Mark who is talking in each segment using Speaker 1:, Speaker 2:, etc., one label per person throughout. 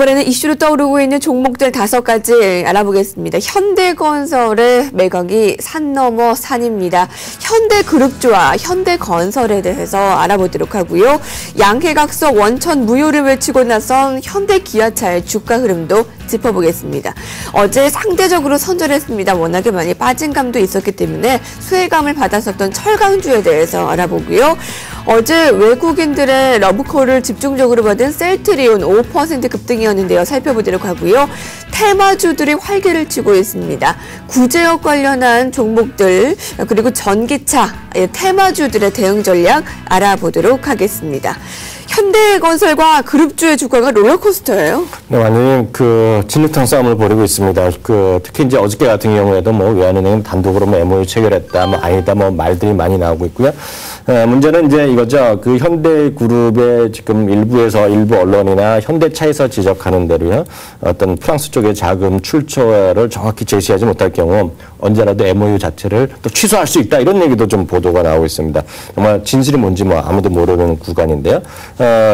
Speaker 1: 이번에는 이슈로 떠오르고 있는 종목들 5가지 알아보겠습니다. 현대건설의 매각이 산 넘어 산입니다. 현대그룹주와 현대건설에 대해서 알아보도록 하고요. 양해각서 원천 무효를 외치고 나선 현대기아차의 주가 흐름도 짚어보겠습니다. 어제 상대적으로 선전했습니다. 워낙에 많이 빠진 감도 있었기 때문에 수혜감을 받았었던 철강주에 대해서 알아보고요. 어제 외국인들의 러브콜을 집중적으로 받은 셀트리온 5% 급등이었는데요. 살펴보도록 하고요. 테마주들이 활개를 치고 있습니다. 구제역 관련한 종목들 그리고 전기차, 테마주들의 대응 전략 알아보도록 하겠습니다. 현대건설과 그룹주의 주가가 롤러코스터예요.
Speaker 2: 네, 완전히 진흙탕 싸움을 벌이고 있습니다. 특히 이제 어저께 같은 경우에도 외환은행 단독으로 MOU 체결했다, 아니다, 말들이 많이 나오고 있고요. 문제는 이제 이거죠. 현대그룹의 지금 일부 언론이나 현대차에서 지적하는 대로요. 어떤 프랑스 쪽의 자금 출처를 정확히 제시하지 못할 경우 언제라도 MOU 자체를 또 취소할 수 있다. 이런 얘기도 좀 보도가 나오고 있습니다. 정말 진실이 뭔지 아무도 모르는 구간인데요.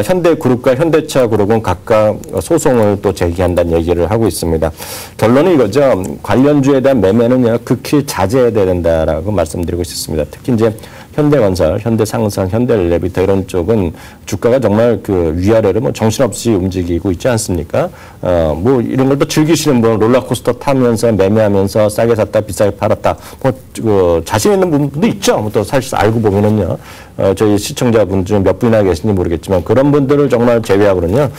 Speaker 2: 현대그룹과 현대차그룹은 각각 소송을 또 제기한다는 얘기를 하고 있습니다. 결론은 이거죠. 관련주에 대한 매매는 극히 자제해야 된다라고 말씀드리고 싶습니다. 특히 이제 현대건설, 현대상선, 현대엘리베이터 이런 쪽은 주가가 정말 위아래로 정신없이 움직이고 있지 않습니까? 이런 걸 또 즐기시는 분, 롤러코스터 타면서 매매하면서 싸게 샀다, 비싸게 팔았다. 자신 있는 분도 있죠. 또 사실 알고 보면은요. 저희 시청자분 중 몇 분이나 계신지 모르겠지만 그런 분들을 정말 제외하고는요.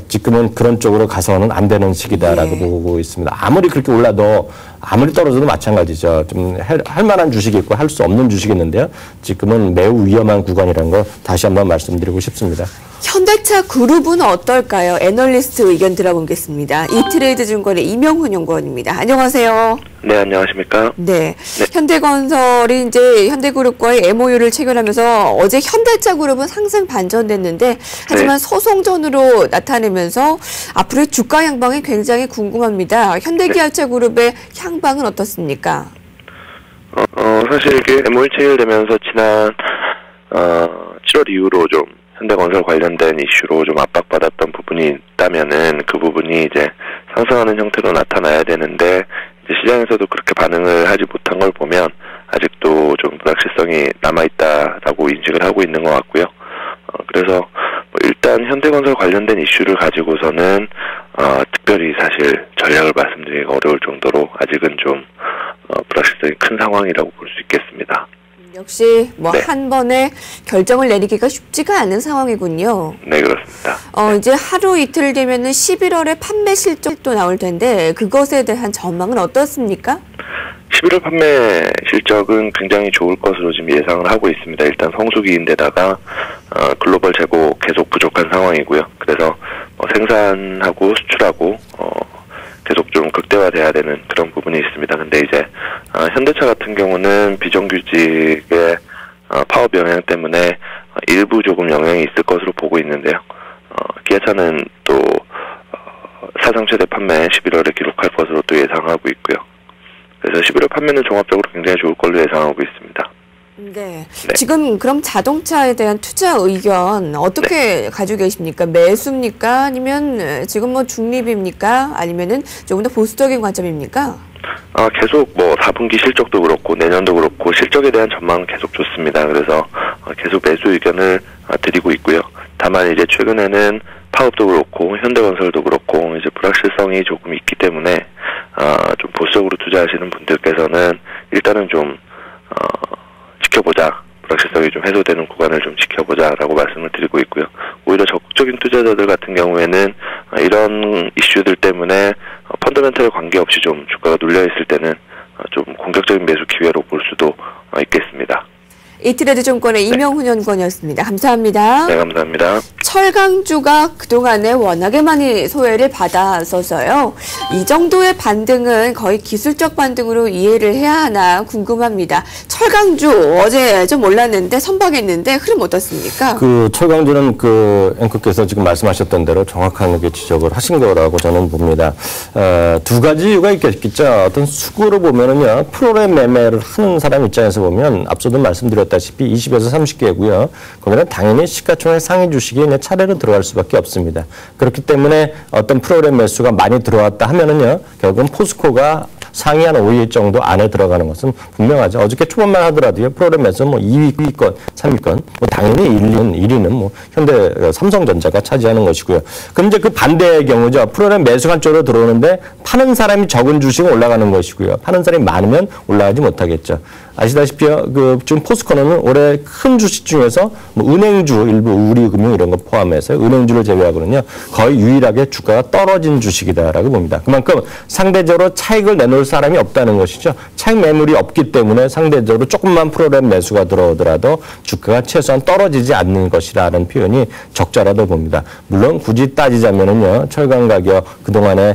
Speaker 2: 지금은 그런 쪽으로 가서는 안 되는 시기다라고 보고 있습니다. 아무리 그렇게 올라도 아무리 떨어져도 마찬가지죠. 좀 할 만한 주식이 있고 할 수 없는 주식이 있는데요. 지금은 매우 위험한 구간이라는 걸 다시 한번 말씀드리고 싶습니다.
Speaker 1: 현대차 그룹은 어떨까요? 애널리스트 의견 들어보겠습니다. 이트레이드 증권의 이명훈 연구원입니다. 안녕하세요.
Speaker 3: 네, 안녕하십니까?
Speaker 1: 네. 현대건설이 이제 현대그룹과의 MOU를 체결하면서 어제 현대차 그룹은 상승 반전됐는데 하지만 소송전으로 나타내면서 앞으로의 주가 향방이 굉장히 궁금합니다. 현대기아차 그룹의 향방은 어떻습니까?
Speaker 3: 사실 이게 MOU 체결되면서 지난 7월 이후로 좀 현대건설 관련된 이슈로 좀 압박받았던 부분이 있다면은 그 부분이 이제 상승하는 형태로 나타나야 되는데 이제 시장에서도 그렇게 반응을 하지 못한 걸 보면 아직도 좀 불확실성이 남아있다라고 인식을 하고 있는 것 같고요. 그래서 일단 현대건설 관련된 이슈를 가지고서는 특별히 사실 전략을 말씀드리기가 어려울 정도로 아직은 좀 불확실성이 큰 상황이라고 볼 수 있겠습니다.
Speaker 1: 역시 한 번에 결정을 내리기가 쉽지가 않은 상황이군요.
Speaker 3: 네, 그렇습니다.
Speaker 1: 이제 하루 이틀 되면은 11월에 판매 실적도 나올 텐데 그것에 대한 전망은 어떻습니까?
Speaker 3: 11월 판매 실적은 굉장히 좋을 것으로 지금 예상을 하고 있습니다. 일단 성수기인데다가 글로벌 재고 계속 부족한 상황이고요. 그래서 생산하고 수출하고 계속 좀 극대화돼야 되는 그런 부분이 있습니다. 근데 이제 현대차 같은 경우는 비정규직의 파업 영향 때문에 일부 조금 영향이 있을 것으로 보고 있는데요. 기아차는 또 사상 최대 판매 11월에 기록할 것으로 또 예상하고 있고요. 그래서 11월 판매는 종합적으로 굉장히 좋을 걸로 예상하고 있습니다.
Speaker 1: 네. 지금 그럼 자동차에 대한 투자 의견 어떻게 가지고 계십니까? 매수입니까? 아니면 지금 중립입니까? 아니면은 조금 더 보수적인 관점입니까?
Speaker 3: 계속 4분기 실적도 그렇고 내년도 그렇고 실적에 대한 전망은 계속 좋습니다. 그래서 계속 매수 의견을 드리고 있고요. 다만 이제 최근에는 파업도 그렇고 현대건설도 그렇고 이제 불확실성이 조금 있기 때문에 좀 보수적으로 투자하시는 분들께서는 일단은 좀 지켜보자. 불확실성이 좀 해소되는 구간을 좀 지켜보자라고 말씀을 드리고 있고요. 오히려 적극적인 투자자들 같은 경우에는 이런 이슈들 때문에 펀더멘털에 관계없이 좀 주가가 눌려있을 때는 좀 공격적인 매수 기회로 볼 수도 있겠습니다.
Speaker 1: 이트레이드 증권의 이명훈 연구원이었습니다. 감사합니다.
Speaker 3: 네, 감사합니다.
Speaker 1: 철강주가 그동안에 워낙에 많이 소외를 받았어서요. 이 정도의 반등은 거의 기술적 반등으로 이해를 해야 하나 궁금합니다. 철강주 어제 좀 올랐는데 선박했는데 흐름 어떻습니까?
Speaker 2: 철강주는 앵커께서 지금 말씀하셨던 대로 정확하게 지적을 하신 거라고 저는 봅니다. 두 가지 이유가 있겠죠. 어떤 수구로 보면은요, 프로그램 매매를 하는 사람 입장에서 보면 앞서도 말씀드렸던 말씀드렸다시피 20에서 30개고요. 거기는 당연히 시가총액 상위 주식이 그냥 차례로 들어갈 수밖에 없습니다. 그렇기 때문에 어떤 프로그램 매수가 많이 들어왔다 하면은요, 결국은 포스코가 상위 한 5위 정도 안에 들어가는 것은 분명하죠. 어저께 초반만 하더라도요, 프로그램 매수 뭐 2위권, 3위권, 뭐 당연히 1위는 뭐 현대 삼성전자가 차지하는 것이고요. 그럼 이제 그 반대의 경우죠. 프로그램 매수한 쪽으로 들어오는데 파는 사람이 적은 주식은 올라가는 것이고요. 파는 사람이 많으면 올라가지 못하겠죠. 아시다시피 지금 포스코는 올해 큰 주식 중에서 뭐 은행주, 일부 우리금융 이런 거 포함해서 은행주를 제외하고는요, 거의 유일하게 주가가 떨어진 주식이다라고 봅니다. 그만큼 상대적으로 차익을 내놓을 사람이 없다는 것이죠. 차익 매물이 없기 때문에 상대적으로 조금만 프로그램 매수가 들어오더라도 주가가 최소한 떨어지지 않는 것이라는 표현이 적절하다고 봅니다. 물론 굳이 따지자면은요, 철강 가격 그동안에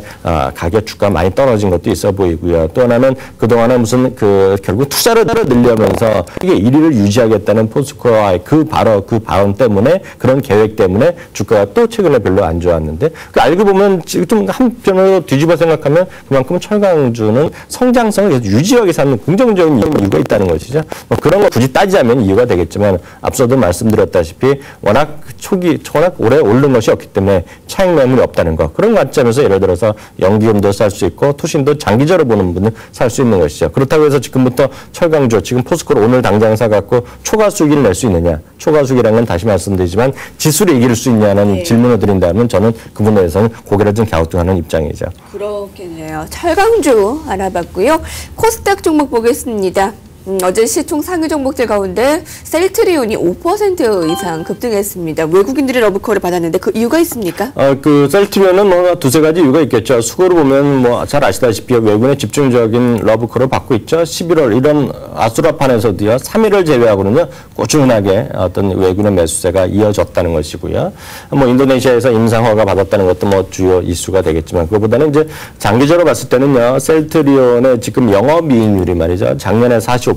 Speaker 2: 가격 주가 많이 떨어진 것도 있어 보이고요. 또 하나는 그동안에 무슨 결국 투자를 늘려면서 이게 1위를 유지하겠다는 포스코와의 그 발언 때문에, 그런 계획 때문에 주가가 또 최근에 별로 안 좋았는데, 알고 보면 좀 한편으로 뒤집어 생각하면 그만큼 철강주는 성장성을 계속 유지하기 위해서 하는 긍정적인 이유가 있다는 것이죠. 뭐 그런 거 굳이 따지자면 이유가 되겠지만, 앞서도 말씀드렸다시피 워낙 오래 오른 것이 없기 때문에 차익 매물이 없다는 거, 그런 관점에서 예를 들어서 연기금도 살 수 있고 투신도 장기적으로 보는 분은 살 수 있는 것이죠. 그렇다고 해서 지금부터 철강주, 지금 포스코를 오늘 당장 사갖고 초과 수익을 낼 수 있느냐, 초과 수익이라는 건 다시 말씀드리지만 지수를 이길 수 있냐는 질문을 드린다면 저는 그 부분에 대해서는 고개를 좀 갸우뚱하는 입장이죠.
Speaker 1: 그렇겠네요. 철강주 알아봤고요. 코스닥 종목 보겠습니다. 어제 시총 상위 종목들 가운데 셀트리온이 5% 이상 급등했습니다. 외국인들이 러브콜을 받았는데 그 이유가 있습니까?
Speaker 2: 셀트리온은 뭐 두세 가지 이유가 있겠죠. 수고로 보면 뭐 잘 아시다시피 외국인의 집중적인 러브콜을 받고 있죠. 11월 이런 아수라판에서도요, 3일을 제외하고는요, 꾸준하게 어떤 외국인의 매수세가 이어졌다는 것이고요. 뭐 인도네시아에서 임상허가 받았다는 것도 뭐 주요 이슈가 되겠지만, 그거보다는 이제 장기적으로 봤을 때는요, 셀트리온의 지금 영업이익률이 말이죠, 작년에 45%,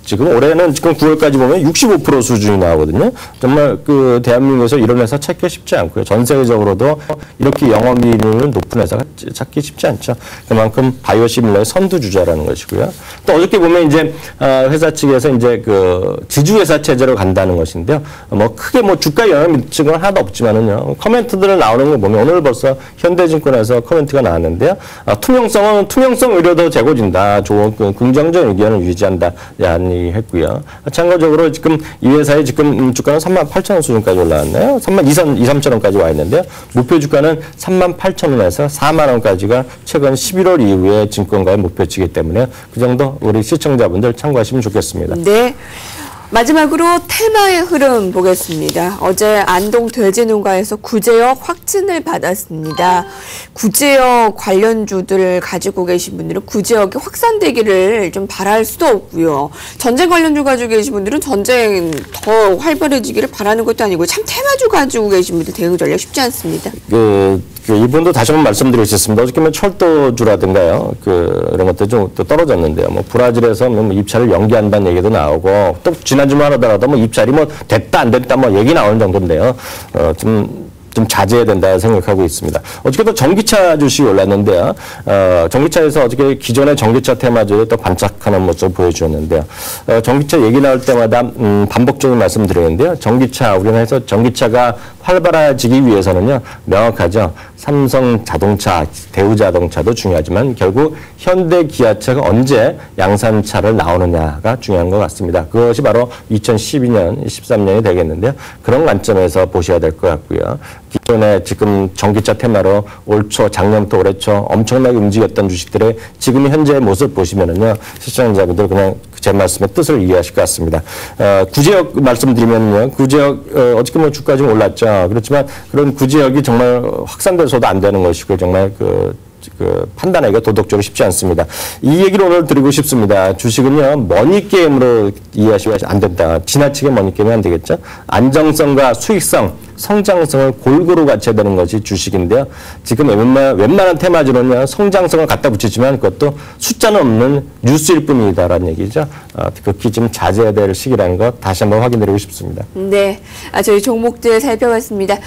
Speaker 2: 지금 올해는 지금 9월까지 보면 65% 수준이 나오거든요. 정말 대한민국에서 이런 회사 찾기 쉽지 않고요. 전 세계적으로도 이렇게 영업이익률 높은 회사가 찾기 쉽지 않죠. 그만큼 바이오 시밀러의 선두주자라는 것이고요. 또 어저께 보면 이제 회사 측에서 이제 지주회사 체제로 간다는 것인데요. 뭐 크게 뭐 주가 영향 미친 건 하나도 없지만은요, 코멘트들을 나오는 거 보면 오늘 벌써 현대증권에서 코멘트가 나왔는데요. 투명성 의료도 제고진다. 좋은 긍정적 의견을 유지한다. 했고요. 참고적으로 지금 이 회사의 지금 주가는 38,000원 수준까지 올라왔네요. 32,300원까지 와 있는데요. 목표 주가는 38,000원에서 40,000원까지가 최근 11월 이후에 증권가의 목표치이기 때문에 그 정도 우리 시청자분들 참고하시면 좋겠습니다.
Speaker 1: 네. 마지막으로 테마의 흐름 보겠습니다. 어제 안동 돼지농가에서 구제역 확진을 받았습니다. 구제역 관련주들 가지고 계신 분들은 구제역이 확산되기를 좀 바랄 수도 없고요. 전쟁 관련주 가지고 계신 분들은 전쟁 더 활발해지기를 바라는 것도 아니고, 참 테마주 가지고 계신 분들 대응 전략 쉽지 않습니다.
Speaker 2: 이분도 다시 한번 말씀드리겠습니다. 어저께는 철도주라든가요, 이런 것들 좀 또 떨어졌는데요. 뭐 브라질에서 뭐 입찰을 연기한다는 얘기도 나오고, 또 지난주만 하더라도 뭐 입찰이 뭐 됐다 안 됐다 뭐 얘기 나오는 정도인데요. 좀 자제해야 된다 생각하고 있습니다. 어저께도 전기차 주식이 올랐는데요. 전기차에서 어저께 기존의 전기차 테마주를 또 반짝하는 모습을 보여주었는데요. 전기차 얘기 나올 때마다 반복적으로 말씀드리는데요. 우리는 해서 전기차가 활발해지기 위해서는요, 명확하죠. 삼성 자동차, 대우 자동차도 중요하지만 결국 현대 기아차가 언제 양산차를 나오느냐가 중요한 것 같습니다. 그것이 바로 2012년, 13년이 되겠는데요. 그런 관점에서 보셔야 될 것 같고요. 기존에 지금 전기차 테마로 올 초, 작년부터 올해 초 엄청나게 움직였던 주식들의 지금 현재의 모습 보시면은요, 시청자분들 그냥 제 말씀의 뜻을 이해하실 것 같습니다. 구제역 말씀드리면요, 구제역 어저께 뭐 주가 좀 올랐죠. 그렇지만 그런 구제역이 정말 확산돼서도 안 되는 것이고, 정말 판단하기가 도덕적으로 쉽지 않습니다. 이 얘기를 오늘 드리고 싶습니다. 주식은요, 머니게임으로 이해하시면 안 된다. 지나치게 머니게임이 안 되겠죠. 안정성과 수익성, 성장성을 골고루 갖춰야 되는 것이 주식인데요. 지금 웬만한 테마주는요, 성장성을 갖다 붙이지만 그것도 숫자는 없는 뉴스일 뿐이다라는 얘기죠. 극히 좀 자제해야 될 시기라는 것 다시 한번 확인드리고 싶습니다.
Speaker 1: 네, 저희 종목들 살펴봤습니다.